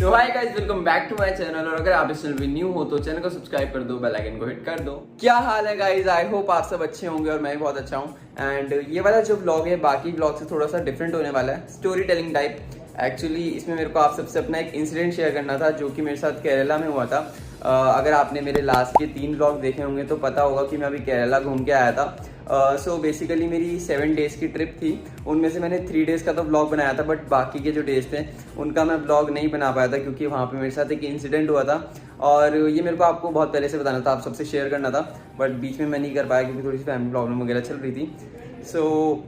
So hi guys, welcome back to my channel. और अगर आप इस चैनल पे न्यू हो तो चैनल को सब्सक्राइब कर दो, बेल आइकन को हिट कर दो। क्या हाल है गाइस, आई होप आप सब अच्छे होंगे और मैं भी बहुत अच्छा हूँ। एंड ये वाला जो ब्लॉग है बाकी ब्लॉग से थोड़ा सा डिफरेंट होने वाला है, स्टोरी टेलिंग टाइप। एक्चुअली इसमें मेरे को आप सबसे अपना एक इंसिडेंट शेयर करना था जो कि मेरे साथ केरला में हुआ था। अगर आपने मेरे लास्ट के 3 ब्लॉग देखे होंगे तो पता होगा कि मैं अभी केरला घूम के आया था। सो बेसिकली मेरी 7 डेज़ की ट्रिप थी। उनमें से मैंने 3 डेज़ का तो ब्लॉग बनाया था, बट बाकी के जो डेज़ थे उनका मैं ब्लॉग नहीं बना पाया था क्योंकि वहाँ पे मेरे साथ एक इंसिडेंट हुआ था। और ये मेरे को आपको बहुत पहले से बताना था, आप सबसे शेयर करना था, बट बीच में मैं नहीं कर पाया क्योंकि थोड़ी सी फैमिली प्रॉब्लम वगैरह चल रही थी। सो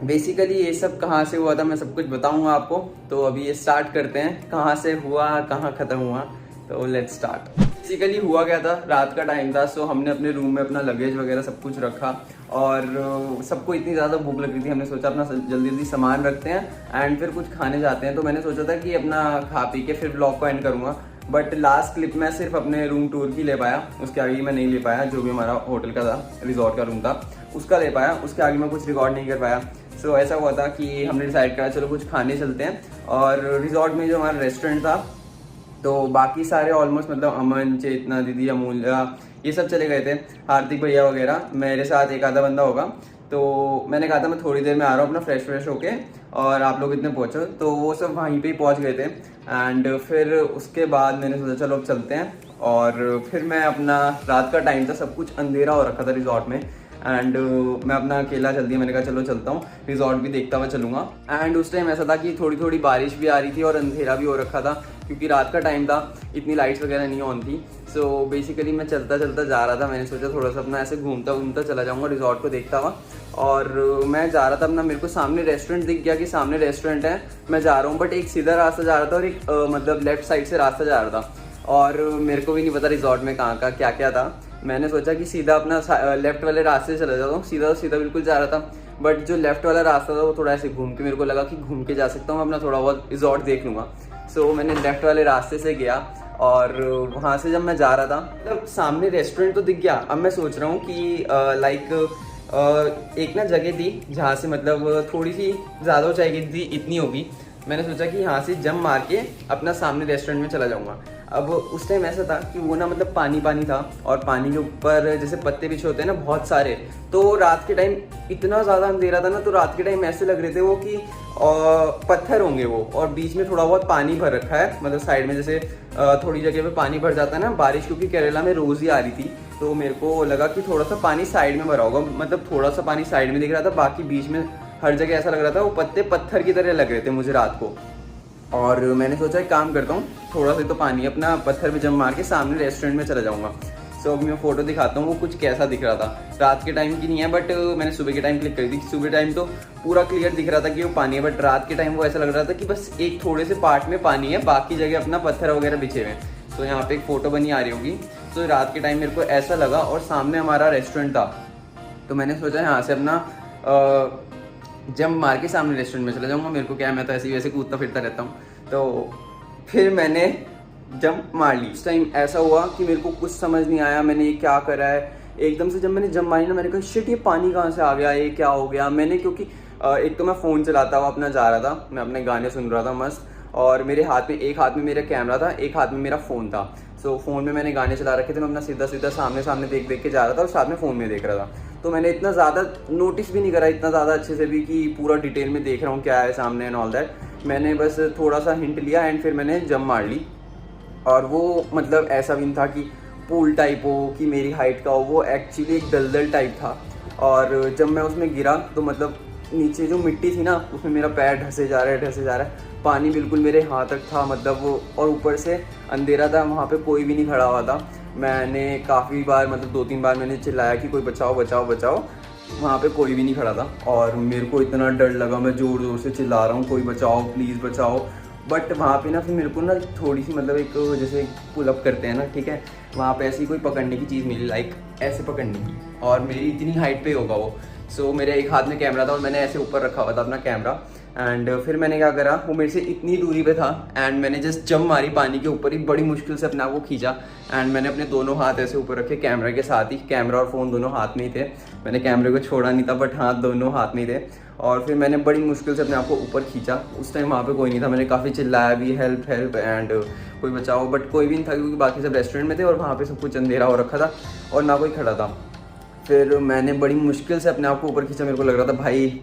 बेसिकली ये सब कहाँ से हुआ था मैं सब कुछ बताऊँगा आपको। तो अभी ये स्टार्ट करते हैं, कहाँ से हुआ कहाँ ख़त्म हुआ। तो लेट्स स्टार्ट। बेसिकली हुआ क्या था, रात का टाइम था। सो हमने अपने रूम में अपना लगेज वगैरह सब कुछ रखा और सबको इतनी ज़्यादा भूख लग रही थी, हमने सोचा अपना जल्दी जल्दी सामान रखते हैं एंड फिर कुछ खाने जाते हैं। तो मैंने सोचा था कि अपना खा पी के फिर ब्लॉग को एंड करूँगा, बट लास्ट क्लिप मैं सिर्फ अपने रूम टूर की ले पाया, उसके आगे मैं नहीं ले पाया। जो भी हमारा होटल का था, रिजॉर्ट का रूम था, उसका ले पाया, उसके आगे मैं कुछ रिकॉर्ड नहीं कर पाया। सो ऐसा हुआ था कि हमने डिसाइड करा चलो कुछ खाने चलते हैं। और रिजॉर्ट में जो हमारा रेस्टोरेंट था, तो बाकी सारे ऑलमोस्ट मतलब अमन, चेतना दीदी, अमूल्या ये सब चले गए थे, हार्दिक भैया वगैरह। मेरे साथ एक आधा बंदा होगा। तो मैंने कहा था मैं थोड़ी देर में आ रहा हूँ अपना फ्रेश होके, और आप लोग इतने पहुँचो। तो वो सब वहीं पे ही पहुँच गए थे। एंड फिर उसके बाद मैंने सोचा चलो अब चलते हैं। और फिर मैं अपना, रात का टाइम था, सब कुछ अंधेरा हो रखा था रिजॉर्ट में। एंड मैं अपना अकेला चल दिया, मैंने कहा चलो चलता हूँ, रिजॉर्ट भी देखता हुआ चलूँगा। एंड उस टाइम ऐसा था कि थोड़ी थोड़ी बारिश भी आ रही थी और अंधेरा भी हो रखा था क्योंकि रात का टाइम था, इतनी लाइट्स वगैरह नहीं ऑन थी। सो बेसिकली मैं चलता चलता जा रहा था। मैंने सोचा थोड़ा सा अपना ऐसे घूमता घूमता चला जाऊँगा रिजॉर्ट को देखता हुआ। और मैं जा रहा था अपना, मेरे को सामने रेस्टोरेंट दिख गया कि सामने रेस्टोरेंट है, मैं जा रहा हूँ। बट एक सीधा रास्ता जा रहा था और एक मतलब लेफ्ट साइड से रास्ता जा रहा था। और मेरे को भी नहीं पता रिजॉर्ट में कहाँ का क्या क्या था। मैंने सोचा कि सीधा अपना लेफ्ट वाले रास्ते से चला जाता हूँ, सीधा सीधा बिल्कुल जा रहा था। बट जो लेफ्ट वाला रास्ता था वो थोड़ा ऐसे घूम के, मेरे को लगा कि घूम के जा सकता हूँ, अपना थोड़ा बहुत रिजॉर्ट देख लूँगा। सो मैंने लेफ्ट वाले रास्ते से गया और वहाँ से जब मैं जा रहा था, मतलब सामने रेस्टोरेंट तो दिख गया। अब मैं सोच रहा हूँ कि लाइक एक ना जगह थी जहाँ से मतलब थोड़ी सी ज़्यादा ऊंचाई थी, इतनी होगी। मैंने सोचा कि यहाँ से जंप मार के अपना सामने रेस्टोरेंट में चला जाऊँगा। अब उस टाइम ऐसा था कि वो ना मतलब पानी पानी था और पानी के ऊपर जैसे पत्ते बिछे होते हैं ना बहुत सारे। तो रात के टाइम इतना ज़्यादा अंधेरा था ना, तो रात के टाइम ऐसे लग रहे थे वो कि पत्थर होंगे वो, और बीच में थोड़ा बहुत पानी भर रखा है, मतलब साइड में जैसे थोड़ी जगह पे पानी भर जाता है ना बारिश, क्योंकि केरला में रोज़ ही आ रही थी। तो मेरे को लगा कि थोड़ा सा पानी साइड में भरा होगा, मतलब थोड़ा सा पानी साइड में दिख रहा था, बाकी बीच में हर जगह ऐसा लग रहा था वो पत्ते पत्थर की तरह लग रहे थे मुझे रात को। और मैंने सोचा एक काम करता हूँ, थोड़ा सा तो पानी अपना पत्थर में जम मार के सामने रेस्टोरेंट में चला जाऊँगा। सो अभी मैं फ़ोटो दिखाता हूँ वो कुछ कैसा दिख रहा था। रात के टाइम की नहीं है, बट मैंने सुबह के टाइम क्लिक करी थी। सुबह टाइम तो पूरा क्लियर दिख रहा था कि वो पानी है, बट रात के टाइम वो ऐसा लग रहा था कि बस एक थोड़े से पार्ट में पानी है, बाकी जगह अपना पत्थर वगैरह बिछे हुए हैं। तो यहाँ पे एक फ़ोटो बनी आ रही होगी। तो रात के टाइम मेरे को ऐसा लगा और सामने हमारा रेस्टोरेंट था। तो मैंने सोचा यहाँ से अपना जंप मार के सामने रेस्टोरेंट में चला जाऊँगा। मेरे को क्या है, मैं तो ऐसे ही वैसे कूदता फिरता रहता हूँ। तो फिर मैंने जंप मार ली। उस टाइम ऐसा हुआ कि मेरे को कुछ समझ नहीं आया मैंने ये क्या करा है। एकदम से जब मैंने जंप मारी ना, मैंने कहा शिट ये पानी कहाँ से आ गया, ये क्या हो गया। मैंने क्योंकि एक तो मैं फ़ोन चलाता हुआ अपना जा रहा था, मैं अपने गाने सुन रहा था मस्त, और मेरे हाथ में एक हाथ में मेरा कैमरा था, एक हाथ में मेरा फ़ोन था। सो फ़ोन में मैंने गाने चला रखे थे, मैं अपना सीधा सीधा सामने सामने देख देख के जा रहा था और साथ में फ़ोन में देख रहा था। तो मैंने इतना ज़्यादा नोटिस भी नहीं करा, इतना ज़्यादा अच्छे से भी कि पूरा डिटेल में देख रहा हूँ क्या है सामने एंड ऑल दैट। मैंने बस थोड़ा सा हिंट लिया एंड फिर मैंने जंप मार ली। और वो मतलब ऐसा भी नहीं था कि पूल टाइप हो कि मेरी हाइट का हो, वो एक्चुअली एक दलदल टाइप था। और जब मैं उसमें गिरा तो मतलब नीचे जो मिट्टी थी ना, उसमें मेरा पैर ढसे जा रहा है। पानी बिल्कुल मेरे हाथ तक था, मतलब वो, और ऊपर से अंधेरा था, वहाँ पे कोई भी नहीं खड़ा हुआ था। मैंने काफ़ी बार, मतलब 2-3 बार मैंने चिल्लाया कि कोई बचाओ बचाओ बचाओ, वहाँ पे कोई भी नहीं खड़ा था। और मेरे को इतना डर लगा, मैं ज़ोर ज़ोर से चिल्ला रहा हूँ कोई बचाओ प्लीज़ बचाओ। बट वहाँ पे ना फिर मेरे को ना थोड़ी सी मतलब एक जैसे पुलअप करते हैं ना, ठीक है, वहाँ पे ऐसी कोई पकड़ने की चीज़ मिली, लाइक ऐसे पकड़ने की, और मेरी इतनी हाइट पे होगा वो। सो मेरे एक हाथ में कैमरा था और मैंने ऐसे ऊपर रखा हुआ था अपना कैमरा। एंड फिर मैंने क्या करा, वो मेरे से इतनी दूरी पे था एंड मैंने जस्ट जंप मारी पानी के ऊपर ही, बड़ी मुश्किल से अपने आप को खींचा। एंड मैंने अपने दोनों हाथ ऐसे ऊपर रखे कैमरा के साथ ही, कैमरा और फ़ोन दोनों हाथ में ही थे। मैंने कैमरे को छोड़ा नहीं था, बट हाथ दोनों हाथ में ही थे। और फिर मैंने बड़ी मुश्किल से अपने आप को ऊपर खींचा। उस टाइम वहाँ पे कोई नहीं था, मैंने काफ़ी चिल्लाया भी, हेल्प हेल्प एंड कोई बचाओ, बट कोई भी नहीं था क्योंकि बाकी सब रेस्टोरेंट में थे और वहाँ पे सब कुछ अंधेरा हो रखा था और ना कोई खड़ा था। फिर मैंने बड़ी मुश्किल से अपने आप को ऊपर खींचा। मेरे को लग रहा था भाई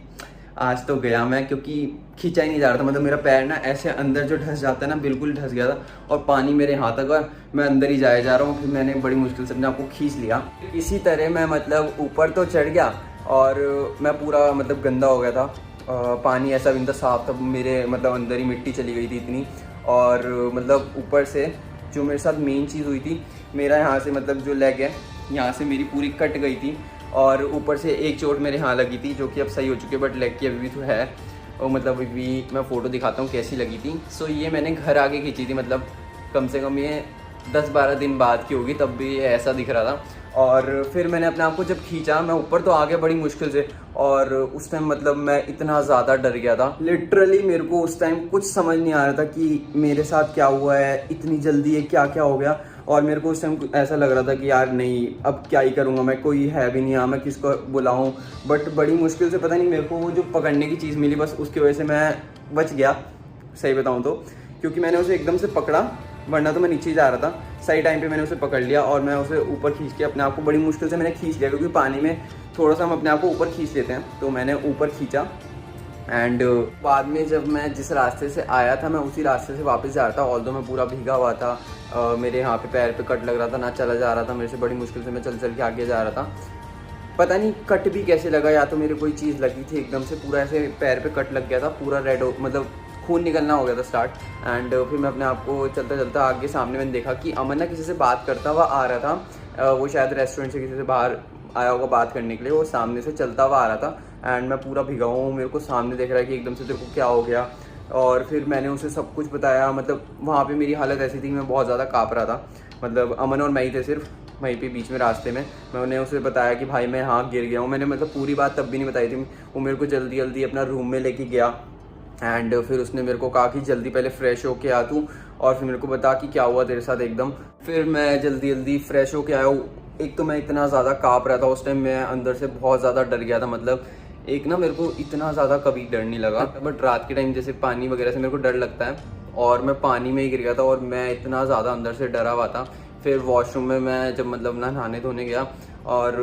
आज तो गया मैं, क्योंकि खींचा ही नहीं जा रहा था। मतलब मेरा पैर ना ऐसे अंदर जो ढस जाता है ना, बिल्कुल ढस गया था और पानी मेरे हाथ तक और मैं अंदर ही जाए जा रहा हूँ। फिर मैंने बड़ी मुश्किल से अपने आप को खींच लिया। इसी तरह मैं मतलब ऊपर तो चढ़ गया और मैं पूरा मतलब गंदा हो गया था। पानी ऐसा भी नहीं था, साफ था, मेरे मतलब अंदर ही मिट्टी चली गई थी इतनी। और मतलब ऊपर से जो मेरे साथ मेन चीज़ हुई थी, मेरा यहाँ से मतलब जो लेग है यहाँ से मेरी पूरी कट गई थी और ऊपर से एक चोट मेरे यहाँ लगी थी जो कि अब सही हो चुकी है, बट लेग की अभी भी तो है। और मतलब अभी भी मैं फ़ोटो दिखाता हूँ कैसी लगी थी। सो ये मैंने घर आके खींची थी, मतलब कम से कम ये 10-12 दिन बाद की होगी, तब भी ये ऐसा दिख रहा था। और फिर मैंने अपने आप को जब खींचा, मैं ऊपर तो आ गया बड़ी मुश्किल से। और उस टाइम मतलब मैं इतना ज़्यादा डर गया था, लिटरली मेरे को उस टाइम कुछ समझ नहीं आ रहा था कि मेरे साथ क्या हुआ है, इतनी जल्दी ये क्या क्या हो गया। और मेरे को उस टाइम ऐसा लग रहा था कि यार नहीं, अब क्या ही करूँगा मैं, कोई है भी नहीं यहाँ, मैं किसको बुलाऊँ। बट बड़ी मुश्किल से, पता नहीं मेरे को वो जो पकड़ने की चीज़ मिली, बस उसकी वजह से मैं बच गया, सही बताऊँ तो। क्योंकि मैंने उसे एकदम से पकड़ा, वरना तो मैं नीचे ही जा रहा था। सही टाइम पे मैंने उसे पकड़ लिया और मैं उसे ऊपर खींच के अपने आप को, बड़ी मुश्किल से मैंने खींच लिया, क्योंकि पानी में थोड़ा सा हम अपने आप को ऊपर खींच लेते हैं। तो मैंने ऊपर खींचा एंड बाद में जब मैं जिस रास्ते से आया था, मैं उसी रास्ते से वापस जा रहा था। ऑल्दो मैं पूरा भीगा हुआ था, मेरे यहाँ पे पैर पे कट लग रहा था, ना चला जा रहा था मेरे से, बड़ी मुश्किल से मैं चल चल के आगे जा रहा था। पता नहीं कट भी कैसे लगा, या तो मेरे कोई चीज़ लगी थी एकदम से, पूरा ऐसे पैर पे कट लग गया था, पूरा रेड मतलब खून निकलना हो गया था स्टार्ट। एंड फिर मैं अपने आप को चलता चलता आगे सामने मैंने देखा कि अमन ना किसी से बात करता हुआ आ रहा था। वो शायद रेस्टोरेंट से किसी से बाहर आया होगा बात करने के लिए, वो सामने से चलता हुआ आ रहा था। एंड मैं पूरा भिगा हूँ, मेरे को सामने देख रहा है कि एकदम से तेरे को क्या हो गया। और फिर मैंने उसे सब कुछ बताया। मतलब वहाँ पे मेरी हालत ऐसी थी कि मैं बहुत ज़्यादा काँप रहा था। मतलब अमन और मैं ही थे सिर्फ वहीं पे बीच में रास्ते में। मैंने उसे बताया कि भाई मैं हाँ गिर गया हूँ। मैंने मतलब पूरी बात तब भी नहीं बताई थी। वो मेरे को जल्दी जल्दी अपना रूम में लेके गया एंड फिर उसने मेरे को कहा कि जल्दी पहले फ़्रेश होके आ तू, और फिर मेरे को बता कि क्या हुआ तेरे साथ एकदम। फिर मैं जल्दी जल्दी फ़्रेश होके आया हूँ। एक तो मैं इतना ज़्यादा काँप रहा था उस टाइम, मैं अंदर से बहुत ज़्यादा डर गया था। मतलब एक ना मेरे को इतना ज़्यादा कभी डर नहीं लगा, बट रात के टाइम जैसे पानी वगैरह से मेरे को डर लगता है, और मैं पानी में ही गिर गया था और मैं इतना ज़्यादा अंदर से डरा हुआ था। फिर वॉशरूम में मैं जब मतलब ना नहाने धोने गया और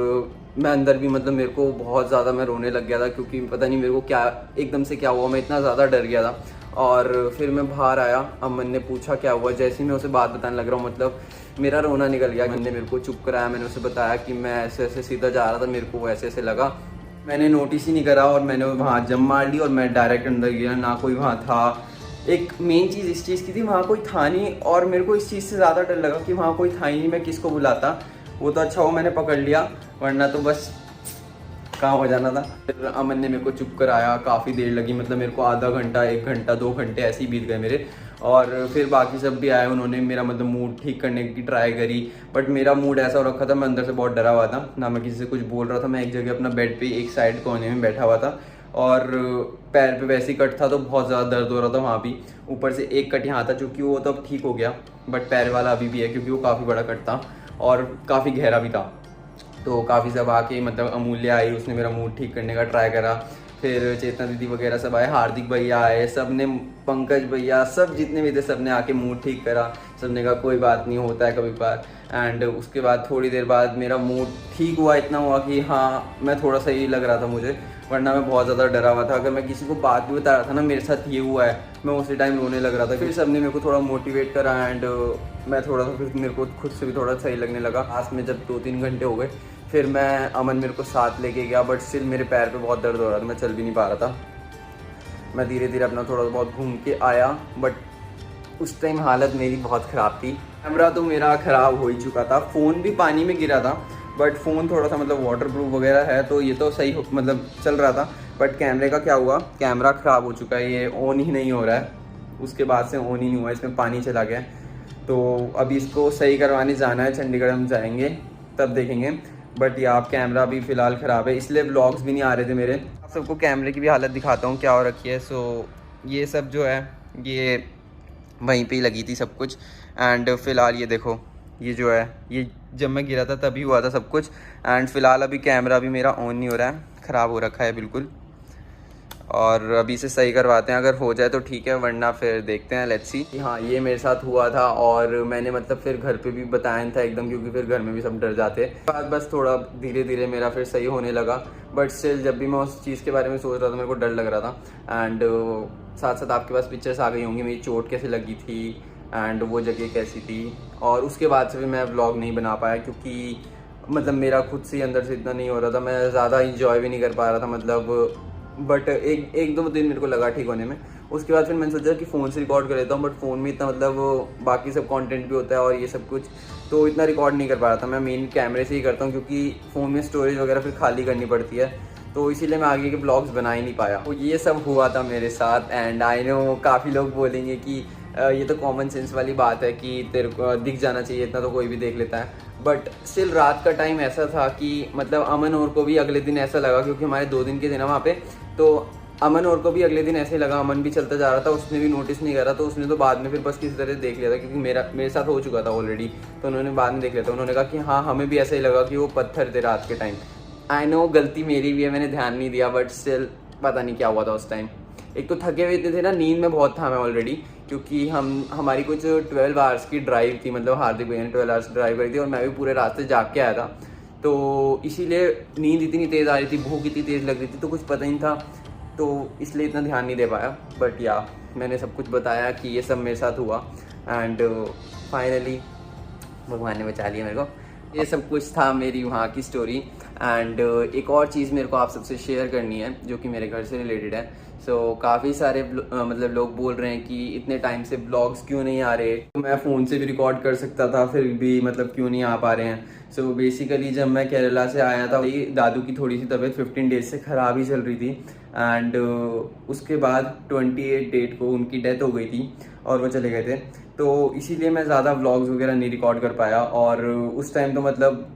मैं अंदर भी मतलब मेरे को बहुत ज़्यादा मैं रोने लग गया था, क्योंकि पता नहीं मेरे को क्या एकदम से क्या हुआ, मैं इतना ज़्यादा डर गया था। और फिर मैं बाहर आया, अमन ने पूछा क्या हुआ, जैसे ही मैं उसे बात बताने लग रहा हूँ मतलब मेरा रोना निकल गया। अमन ने मेरे को चुप कराया, मैंने उसे बताया कि मैं ऐसे ऐसे सीधा जा रहा था, मेरे को ऐसे ऐसे लगा, मैंने नोटिस ही नहीं करा और मैंने वहाँ जम मार ली और मैं डायरेक्ट अंदर गया, ना कोई वहाँ था। एक मेन चीज़ इस चीज़ की थी, वहाँ कोई था नहीं, और मेरे को इस चीज़ से ज़्यादा डर लगा कि वहाँ कोई था ही नहीं, मैं किसको बुलाता। वो तो अच्छा हुआ मैंने पकड़ लिया, वरना तो बस काम हो जाना था। फिर अमन ने मेरे को चुप कराया, काफ़ी देर लगी, मतलब मेरे को आधा घंटा 1 घंटा 2 घंटे ऐसे ही बीत गए मेरे। और फिर बाकी सब भी आए, उन्होंने मेरा मतलब मूड ठीक करने की ट्राई करी, बट मेरा मूड ऐसा हो रखा था, मैं अंदर से बहुत डरा हुआ था, ना मैं किसी से कुछ बोल रहा था। मैं एक जगह अपना बेड पे एक साइड कोने में बैठा हुआ था और पैर पे वैसे ही कट था तो बहुत ज़्यादा दर्द हो रहा था वहाँ भी। ऊपर से एक कट यहाँ था, चूँकि वो तो अब ठीक हो गया, बट पैर वाला अभी भी है क्योंकि वो काफ़ी बड़ा कट था और काफ़ी गहरा भी था। तो काफ़ी सब आके मतलब अमूल्य आई, उसने मेरा मूड ठीक करने का ट्राई करा। फिर चेतना दीदी वगैरह सब आए, हार्दिक भैया आए, सब ने, पंकज भैया, सब जितने भी थे सब ने आके मूड ठीक करा। सब ने कहा कोई बात नहीं, होता है कभी कभार। एंड उसके बाद थोड़ी देर बाद मेरा मूड ठीक हुआ, इतना हुआ कि हाँ मैं थोड़ा सा ही लग रहा था मुझे, वरना मैं बहुत ज़्यादा डरा हुआ था। अगर मैं किसी को बात भी बता रहा था ना मेरे साथ ये हुआ है, मैं उसी टाइम रोने लग रहा था। फिर सब ने मेरे को थोड़ा मोटिवेट करा एंड मैं थोड़ा सा, फिर मेरे को खुद से भी थोड़ा सही लगने लगा। लास्ट में जब 2-3 घंटे हो गए, फिर मैं, अमन मेरे को साथ लेके गया, बट स्टिल मेरे पैर पे बहुत दर्द हो रहा था, मैं चल भी नहीं पा रहा था। मैं धीरे धीरे अपना थोड़ा बहुत घूम के आया, बट उस टाइम हालत मेरी बहुत ख़राब थी। कैमरा तो मेरा ख़राब हो ही चुका था, फ़ोन भी पानी में गिरा था, बट फ़ोन थोड़ा सा मतलब वाटर प्रूफ वगैरह है तो ये तो सही मतलब चल रहा था। बट कैमरे का क्या हुआ, कैमरा ख़राब हो चुका है, ये ऑन ही नहीं हो रहा है, उसके बाद से ऑन ही नहीं हुआ, इसमें पानी चला गया। तो अभी इसको सही करवाने जाना है, चंडीगढ़ हम जाएंगे तब देखेंगे। बट यार कैमरा भी फ़िलहाल ख़राब है, इसलिए व्लॉग्स भी नहीं आ रहे थे मेरे। आप सबको कैमरे की भी हालत दिखाता हूँ क्या हो रखी है। सो ये सब जो है ये वहीं पे ही लगी थी सब कुछ। एंड फ़िलहाल ये देखो, ये जो है ये जब मैं गिरा था तभी हुआ था सब कुछ। एंड फ़िलहाल अभी कैमरा भी मेरा ऑन नहीं हो रहा है, ख़राब हो रखा है बिल्कुल। और अभी से सही करवाते हैं, अगर हो जाए तो ठीक है, वरना फिर देखते हैं, लेट्स सी। हाँ, ये मेरे साथ हुआ था और मैंने मतलब फिर घर पे भी बताया था एकदम, क्योंकि फिर घर में भी सब डर जाते हैं। बाद बस थोड़ा धीरे धीरे मेरा फिर सही होने लगा, बट स्टिल जब भी मैं उस चीज़ के बारे में सोच रहा था मेरे को डर लग रहा था। एंड साथ साथ आपके पास पिक्चर्स आ गई होंगी मेरी चोट कैसे लगी थी एंड वो जगह कैसी थी। और उसके बाद से भी मैं व्लॉग नहीं बना पाया, क्योंकि मतलब मेरा खुद से अंदर से इतना नहीं हो रहा था, मैं ज़्यादा इंजॉय भी नहीं कर पा रहा था मतलब। बट एक दो दिन मेरे को लगा ठीक होने में। उसके बाद फिर मैंने सोचा कि फ़ोन से रिकॉर्ड कर लेता हूँ, बट फ़ोन में इतना मतलब बाकी सब कंटेंट भी होता है और ये सब कुछ, तो इतना रिकॉर्ड नहीं कर पा रहा था। मैं मेन कैमरे से ही करता हूँ, क्योंकि फ़ोन में स्टोरेज वगैरह फिर खाली करनी पड़ती है, तो इसीलिए मैं आगे के ब्लॉग्स बना ही नहीं पाया। तो ये सब हुआ था मेरे साथ। एंड आई नो काफ़ी लोग बोलेंगे कि ये तो कॉमन सेंस वाली बात है कि तेरे को दिख जाना चाहिए, इतना तो कोई भी देख लेता है। बट स्टिल रात का टाइम ऐसा था कि मतलब अमन और को भी अगले दिन ऐसा लगा, क्योंकि हमारे 2 दिन के थे ना वहाँ पे, तो अमन और को भी अगले दिन ऐसे ही लगा। अमन भी चलता जा रहा था, उसने भी नोटिस नहीं करा, तो उसने तो बाद में फिर बस किसी तरह देख लिया था, क्योंकि मेरे साथ हो चुका था ऑलरेडी, तो उन्होंने बाद में देख लिया था। उन्होंने कहा कि हाँ, हमें भी ऐसा ही लगा कि वो पत्थर थे रात के टाइम। आई नो गलती मेरी भी है, मैंने ध्यान नहीं दिया, बट स्टिल पता नहीं क्या हुआ था उस टाइम। एक तो थके हुए इतने थे ना, नींद में बहुत था मैं ऑलरेडी, क्योंकि हमारी कुछ 12 आवर्स की ड्राइव थी, मतलब हार्दिक भैया ने 12 आवर्स ड्राइव करी थी और मैं भी पूरे रास्ते जाग के आया था, तो इसीलिए नींद इतनी तेज़ आ रही थी, भूख इतनी तेज़ लग रही थी, तो कुछ पता ही नहीं था, तो इसलिए इतना ध्यान नहीं दे पाया। बट या मैंने सब कुछ बताया कि ये सब मेरे साथ हुआ एंड फाइनली भगवान ने बचा लिया मेरे को। ये सब कुछ था मेरी वहाँ की स्टोरी। एंड एक और चीज़ मेरे को आप सबसे शेयर करनी है, जो कि मेरे घर से रिलेटेड है। काफ़ी सारे मतलब लोग बोल रहे हैं कि इतने टाइम से ब्लॉग्स क्यों नहीं आ रहे, तो मैं फ़ोन से भी रिकॉर्ड कर सकता था, फिर भी मतलब क्यों नहीं आ पा रहे हैं। बेसिकली जब मैं केरला से आया था, दादू की थोड़ी सी तबीयत 15 डेज से ख़राब ही चल रही थी। एंड उसके बाद 28 डेट को उनकी डेथ हो गई थी और वो चले गए थे, तो इसीलिए मैं ज़्यादा व्लॉग्स वगैरह नहीं रिकॉर्ड कर पाया। और उस टाइम तो मतलब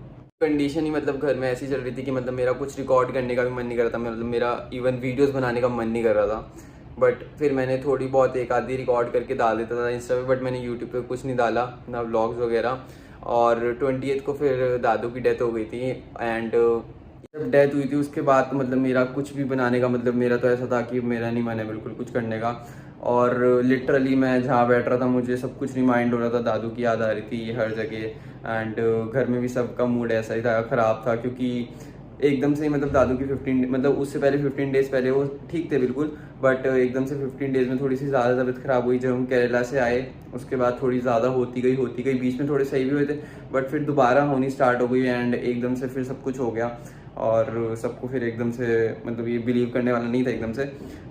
कंडीशन ही मतलब घर में ऐसी चल रही थी कि मतलब मेरा कुछ रिकॉर्ड करने का भी मन नहीं कर रहा था, मतलब मेरा इवन वीडियोस बनाने का मन नहीं कर रहा था। बट फिर मैंने थोड़ी बहुत एक आधी रिकॉर्ड करके डाल देता था इंस्टा पे, बट मैंने यूट्यूब पे कुछ नहीं डाला, ना व्लॉग्स वगैरह। और 28 को फिर दादू की डेथ हो गई थी। एंड जब डेथ हुई थी उसके बाद तो मतलब मेरा कुछ भी बनाने का मतलब मेरा तो ऐसा था कि मेरा नहीं मन है बिल्कुल कुछ करने का। और लिटरली मैं जहाँ बैठ रहा था मुझे सब कुछ रिमाइंड हो रहा था, दादू की याद आ रही थी हर जगह। एंड घर में भी सबका मूड ऐसा ही था, ख़राब था, क्योंकि एकदम से मतलब दादू की 15 मतलब उससे पहले 15 डेज़ पहले वो ठीक थे बिल्कुल, बट एकदम से 15 डेज़ में थोड़ी सी ज़्यादा तबीयत ख़राब हुई। जब हम केरला से आए उसके बाद थोड़ी ज़्यादा होती गई, बीच में थोड़े सही भी हुए थे, बट फिर दोबारा होनी स्टार्ट हो गई एंड एकदम से फिर सब कुछ हो गया। और सबको फिर एकदम से मतलब ये बिलीव करने वाला नहीं था एकदम से,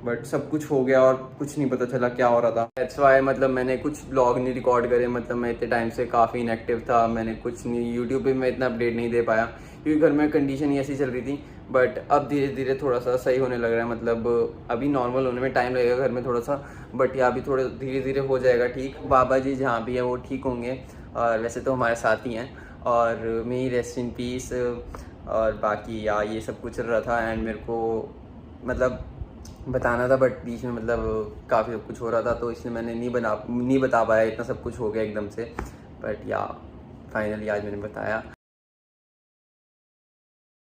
बट सब कुछ हो गया और कुछ नहीं पता चला क्या हो रहा था। दैट्स वाई मतलब मैंने कुछ ब्लॉग नहीं रिकॉर्ड करे, मतलब मैं इतने टाइम से काफ़ी इनएक्टिव था, मैंने कुछ नहीं, यूट्यूब पे मैं इतना अपडेट नहीं दे पाया, क्योंकि घर में कंडीशन ही ऐसी चल रही थी। बट अब धीरे धीरे थोड़ा सा सही होने लग रहा है, मतलब अभी नॉर्मल होने में टाइम लगेगा घर में थोड़ा सा, बट यहाँ भी थोड़ा धीरे धीरे हो जाएगा ठीक। बाबा जी जहाँ भी है वो ठीक होंगे, और वैसे तो हमारे साथ ही हैं, और मे रेस्ट इन पीस। और बाकी यार ये सब कुछ चल रहा था एंड मेरे को मतलब बताना था, बट बीच में मतलब काफ़ी सब कुछ हो रहा था, तो इसलिए मैंने नहीं बता पाया, इतना सब कुछ हो गया एकदम से। बट या फाइनली आज मैंने बताया।